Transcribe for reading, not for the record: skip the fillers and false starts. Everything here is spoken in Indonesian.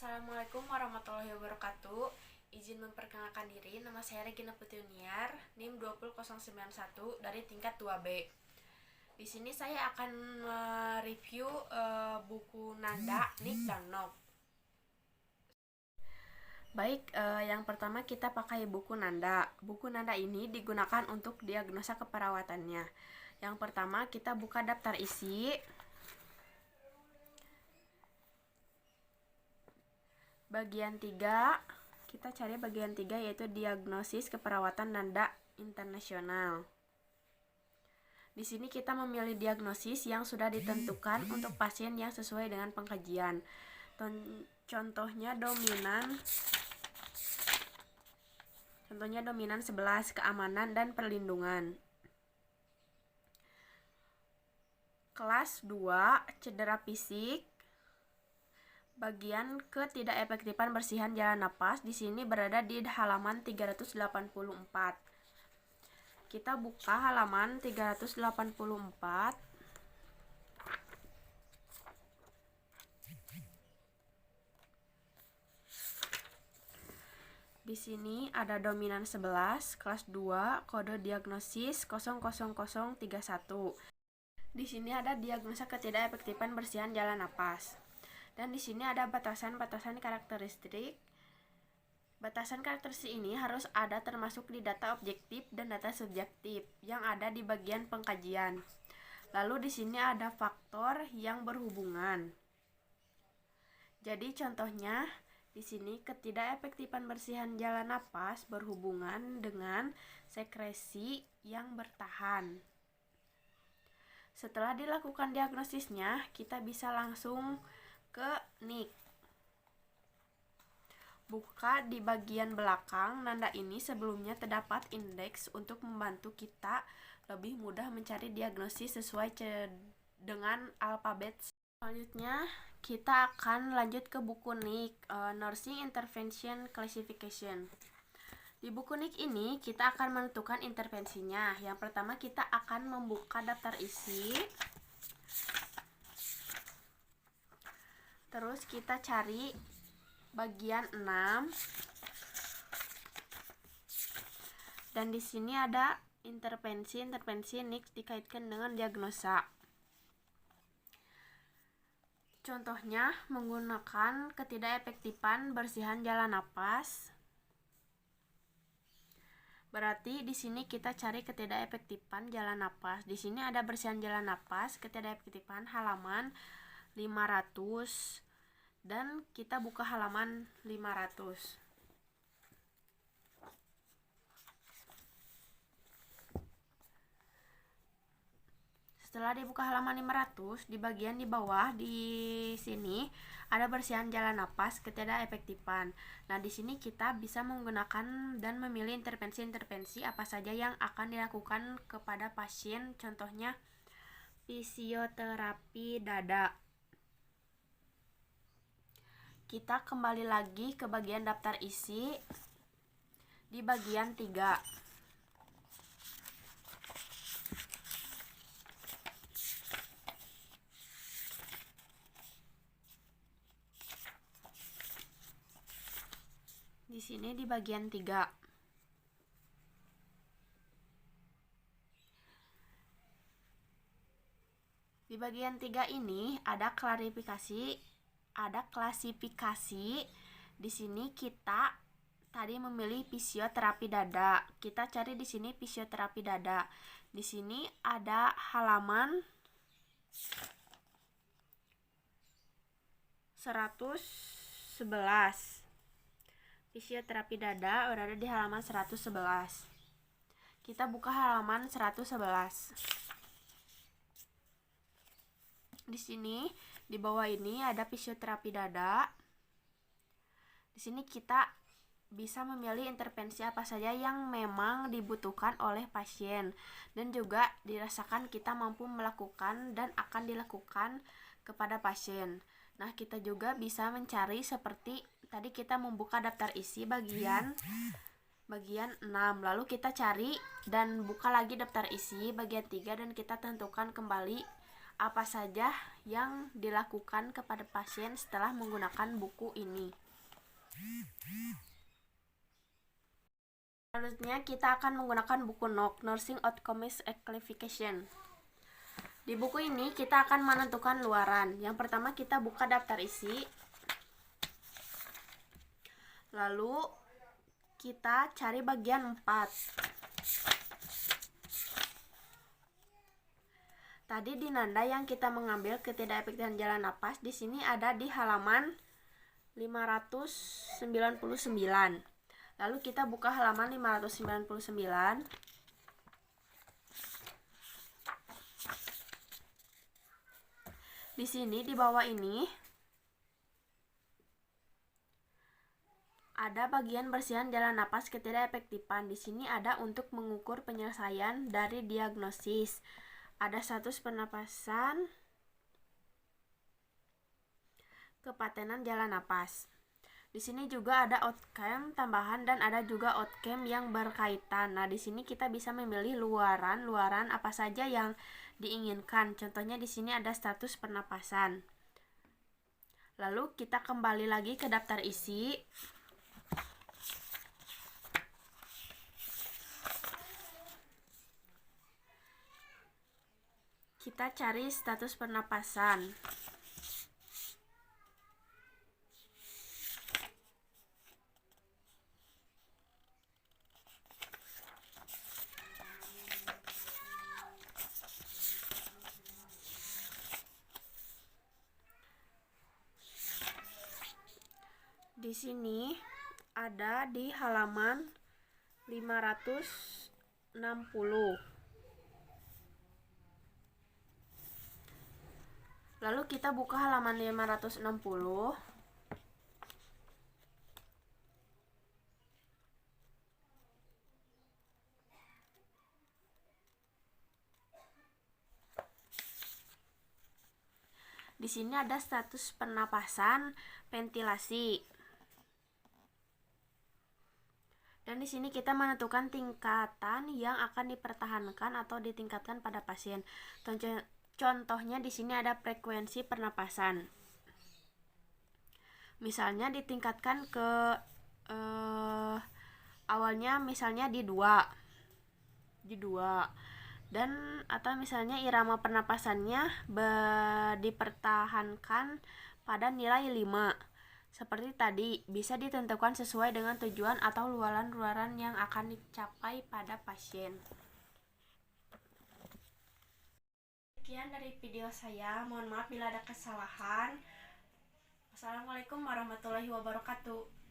Assalamualaikum warahmatullahi wabarakatuh. Izin memperkenalkan diri, nama saya Regina Putuniar, NIM 20091 dari tingkat 2B. Di sini saya akan mereview buku Nanda, Nick dan Nob. Baik, yang pertama kita pakai buku Nanda. Buku Nanda ini digunakan untuk diagnosa keperawatannya. Yang pertama kita buka daftar isi. Bagian 3, kita cari bagian 3 yaitu diagnosis keperawatan Nanda internasional. Di sini kita memilih diagnosis yang sudah ditentukan untuk pasien yang sesuai dengan pengkajian. Contohnya dominan 11, keamanan dan perlindungan. Kelas 2, cedera fisik. Bagian ketidakefektifan bersihan jalan napas di sini berada di halaman 384. Kita buka halaman 384. Di sini ada dominan 11, kelas 2, kode diagnosis 00031. Di sini ada diagnosa ketidakefektifan bersihan jalan napas. Dan di sini ada batasan-batasan karakteristik. Batasan karakteristik ini harus ada termasuk di data objektif dan data subjektif yang ada di bagian pengkajian. Lalu di sini ada faktor yang berhubungan. Jadi contohnya di sini ketidakefektifan bersihan jalan napas berhubungan dengan sekresi yang bertahan. Setelah dilakukan diagnosisnya, kita bisa langsung ke NIC. Buka di bagian belakang Nanda ini sebelumnya terdapat indeks untuk membantu kita lebih mudah mencari diagnosis sesuai dengan alfabet. Selanjutnya kita akan lanjut ke buku NIC, Nursing Intervention Classification. Di buku NIC ini kita akan menentukan intervensinya. Yang pertama kita akan membuka daftar isi. Terus kita cari bagian 6. Dan di sini ada intervensi NIC dikaitkan dengan diagnosa. Contohnya menggunakan ketidakefektifan bersihan jalan napas. Berarti di sini kita cari ketidakefektifan jalan napas. Di sini ada bersihan jalan napas, ketidakefektifan halaman 500 dan kita buka halaman 500. Setelah dibuka halaman 500, di bagian di bawah di sini ada bersihan jalan napas ketidakefektifan. Nah, di sini kita bisa menggunakan dan memilih intervensi-intervensi apa saja yang akan dilakukan kepada pasien. Contohnya fisioterapi dada. Kita kembali lagi ke bagian daftar isi di bagian 3. Di sini di bagian 3. Di bagian 3 ini ada klasifikasi. Di sini kita tadi memilih fisioterapi dada. Kita cari di sini fisioterapi dada. Di sini ada halaman 111. Fisioterapi dada berada di halaman 111. Kita buka halaman 111. Di sini di bawah ini ada fisioterapi dada. Di sini kita bisa memilih intervensi apa saja yang memang dibutuhkan oleh pasien dan juga dirasakan kita mampu melakukan dan akan dilakukan kepada pasien. Nah, kita juga bisa mencari seperti tadi kita membuka daftar isi bagian 6, lalu kita cari dan buka lagi daftar isi bagian 3 dan kita tentukan kembali apa saja yang dilakukan kepada pasien setelah menggunakan buku ini. Selanjutnya kita akan menggunakan buku NOC, Nursing Outcomes Classification. Di buku ini kita akan menentukan luaran. Yang pertama kita buka daftar isi. Lalu kita cari bagian 4. Tadi di nanda yang kita mengambil ketidakefektifan jalan napas di sini ada di halaman 599. Lalu kita buka halaman 599. Di sini di bawah ini ada bagian bersihan jalan napas ketidakefektifan. Di sini ada untuk mengukur penyelesaian dari diagnosis. Ada status pernapasan, kepatenan jalan napas. Di sini juga ada outcome tambahan dan ada juga outcome yang berkaitan. Nah, di sini kita bisa memilih luaran apa saja yang diinginkan. Contohnya di sini ada status pernapasan. Lalu kita kembali lagi ke daftar isi. Kita cari status pernapasan. Di sini ada di halaman 560. Lalu kita buka halaman 560. Di sini ada status pernapasan, ventilasi. Dan di sini kita menentukan tingkatan yang akan dipertahankan atau ditingkatkan pada pasien. Contohnya di sini ada frekuensi pernapasan. Misalnya ditingkatkan ke awalnya misalnya di 2. Dan atau misalnya irama pernapasannya dipertahankan pada nilai 5. Seperti tadi, bisa ditentukan sesuai dengan tujuan atau luaran-luaran yang akan dicapai pada pasien. Sekian dari video saya, mohon maaf bila ada kesalahan. Wassalamualaikum warahmatullahi wabarakatuh.